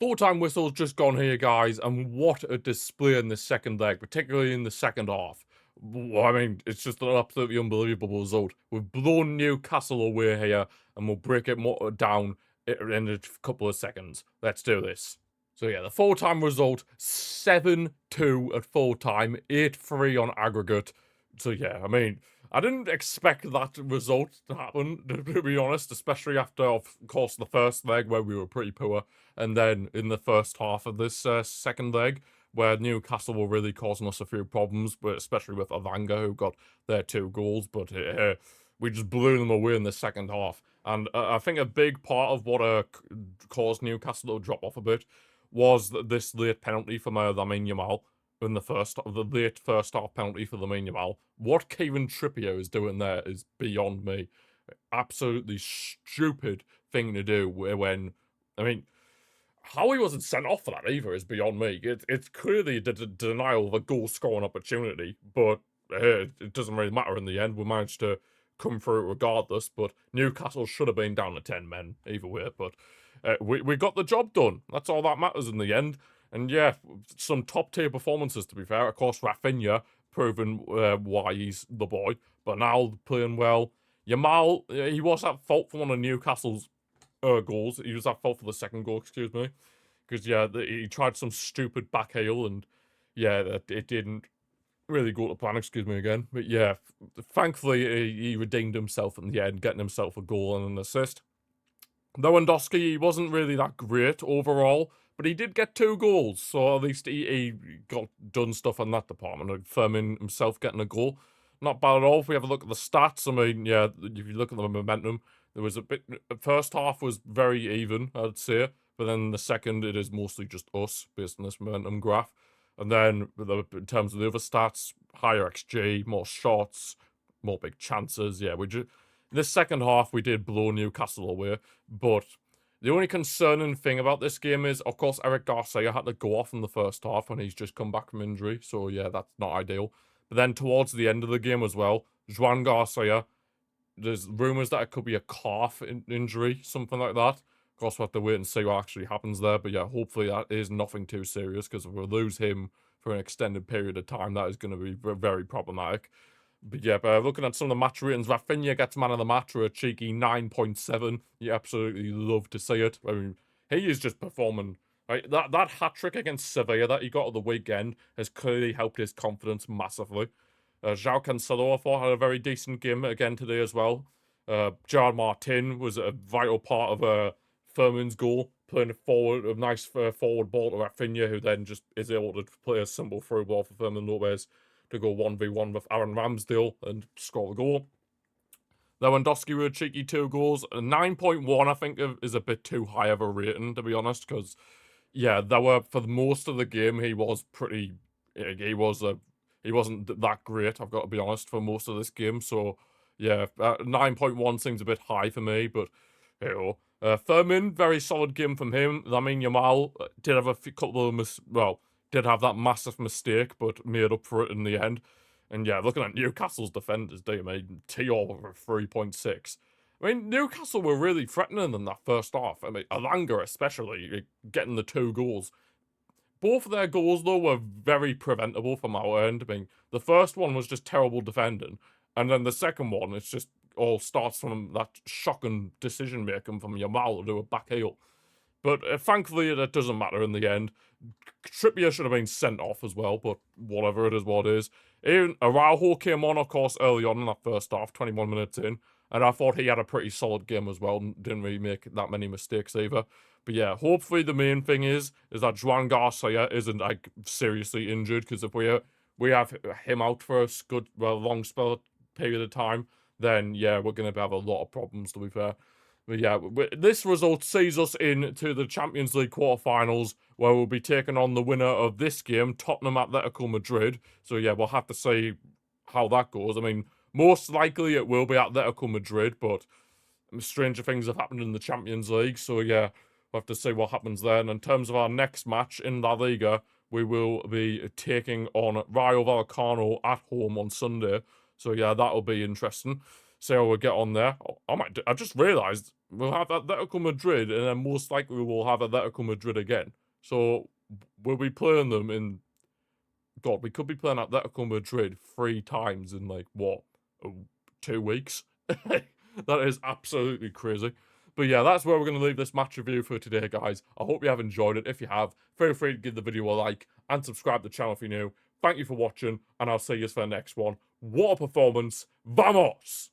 Full-time whistle's just gone here, guys, and what a display in the second leg, particularly in the second half. I mean, it's just an absolutely unbelievable result. We've blown Newcastle away here, and we'll break it more down in a couple of seconds. Let's do this. So yeah, the full-time result, 7-2 at full-time, 8-3 on aggregate. So yeah, I mean, I didn't expect that result to happen, to be honest, especially after, of course, the first leg where we were pretty poor, and then in the first half of this second leg, where Newcastle were really causing us a few problems, but especially with Avanga, who got their 2 goals, but we just blew them away in the second half. And I think a big part of what caused Newcastle to drop off a bit was this late penalty from Lamine Yamal in the late first half penalty for Lamine Yamal. What Kieran Trippier is doing there is beyond me. Absolutely stupid thing to do when, I mean, how he wasn't sent off for that either is beyond me. It's clearly a denial of a goal-scoring opportunity, but it doesn't really matter in the end. We managed to come through regardless, but Newcastle should have been down to 10 men either way, but we got the job done. That's all that matters in the end. And yeah, some top-tier performances, to be fair. Of course, Rafinha proving why he's the boy, but now playing well. Yamal, he was at fault for one of Newcastle's goals. He was at fault for the second goal, excuse me. Because, yeah, he tried some stupid back heel, and, yeah, it didn't really go to plan, excuse me again. But, yeah, thankfully, he redeemed himself in the end, getting himself a goal and an assist. Lewandowski, he wasn't really that great overall, but he did get 2 goals, so at least he got done stuff in that department. Like Firmin himself getting a goal. Not bad at all. If we have a look at the stats, I mean, yeah, if you look at the momentum, there was a bit. The first half was very even, I'd say, but then the second, it is mostly just us based on this momentum graph. And then in terms of the other stats, higher XG, more shots, more big chances. Yeah, in the second half we did blow Newcastle away, but the only concerning thing about this game is, of course, Eric Garcia had to go off in the first half when he's just come back from injury. So yeah, that's not ideal. But then towards the end of the game as well, Juan Garcia, there's rumours that it could be a calf injury, something like that. Of course, we'll have to wait and see what actually happens there. But yeah, hopefully that is nothing too serious, because if we lose him for an extended period of time, that is going to be very problematic. But yeah, looking at some of the match ratings, Rafinha gets man of the match for a cheeky 9.7. You absolutely love to see it. I mean, he is just performing. Right? That hat-trick against Sevilla that he got at the weekend has clearly helped his confidence massively. João Cancelo, I thought, had a very decent game again today as well. Gerard Martin was a vital part of Firmin's goal, playing a nice forward ball to Rafinha, who then just is able to play a simple through ball for Firmin Lopez to go 1v1 with Aaron Ramsdale and score the goal. Lewandowski with a cheeky 2 goals. 9.1, I think, is a bit too high of a rating, to be honest, because, yeah, for most of the game, he was pretty... He wasn't that great, I've got to be honest, for most of this game. So, yeah, 9.1 seems a bit high for me, but, you know. Firmin, very solid game from him. Lamine Yamal did have a couple of did have that massive mistake, but made up for it in the end. And yeah, looking at Newcastle's defenders, they made TR with 3.6. I mean, Newcastle were really threatening in that first half. I mean, Alanga especially, getting the 2 goals. Both of their goals, though, were very preventable from our end. I mean, the first one was just terrible defending, and then the second one, it's just all starts from that shocking decision-making from Yamal to do a back heel. But thankfully, that doesn't matter in the end. Trippier should have been sent off as well, but whatever, it is what it is. Even Araujo came on, of course, early on in that first half, 21 minutes in, and I thought he had a pretty solid game as well, and didn't really make that many mistakes either. But yeah, hopefully the main thing is that Juan Garcia isn't, like, seriously injured, because if we have him out for a long period of time, then yeah, we're going to have a lot of problems, to be fair. But yeah, this result sees us into the Champions League quarterfinals, where we'll be taking on the winner of this game, Tottenham Atletico Madrid. So yeah, we'll have to see how that goes. I mean, most likely it will be Atletico Madrid, but stranger things have happened in the Champions League. So yeah, we'll have to see what happens there. And in terms of our next match in La Liga, we will be taking on Rayo Vallecano at home on Sunday. So yeah, that'll be interesting. See how we get on there. I just realised we'll have Atletico Madrid, and then most likely we'll have Atletico Madrid again. So we'll be playing them in. God, we could be playing Atletico Madrid 3 times in like what, 2 weeks? That is absolutely crazy. But yeah, that's where we're going to leave this match review for today, guys. I hope you have enjoyed it. If you have, feel free to give the video a like and subscribe to the channel if you're new. Thank you for watching, and I'll see you for the next one. What a performance. Vamos!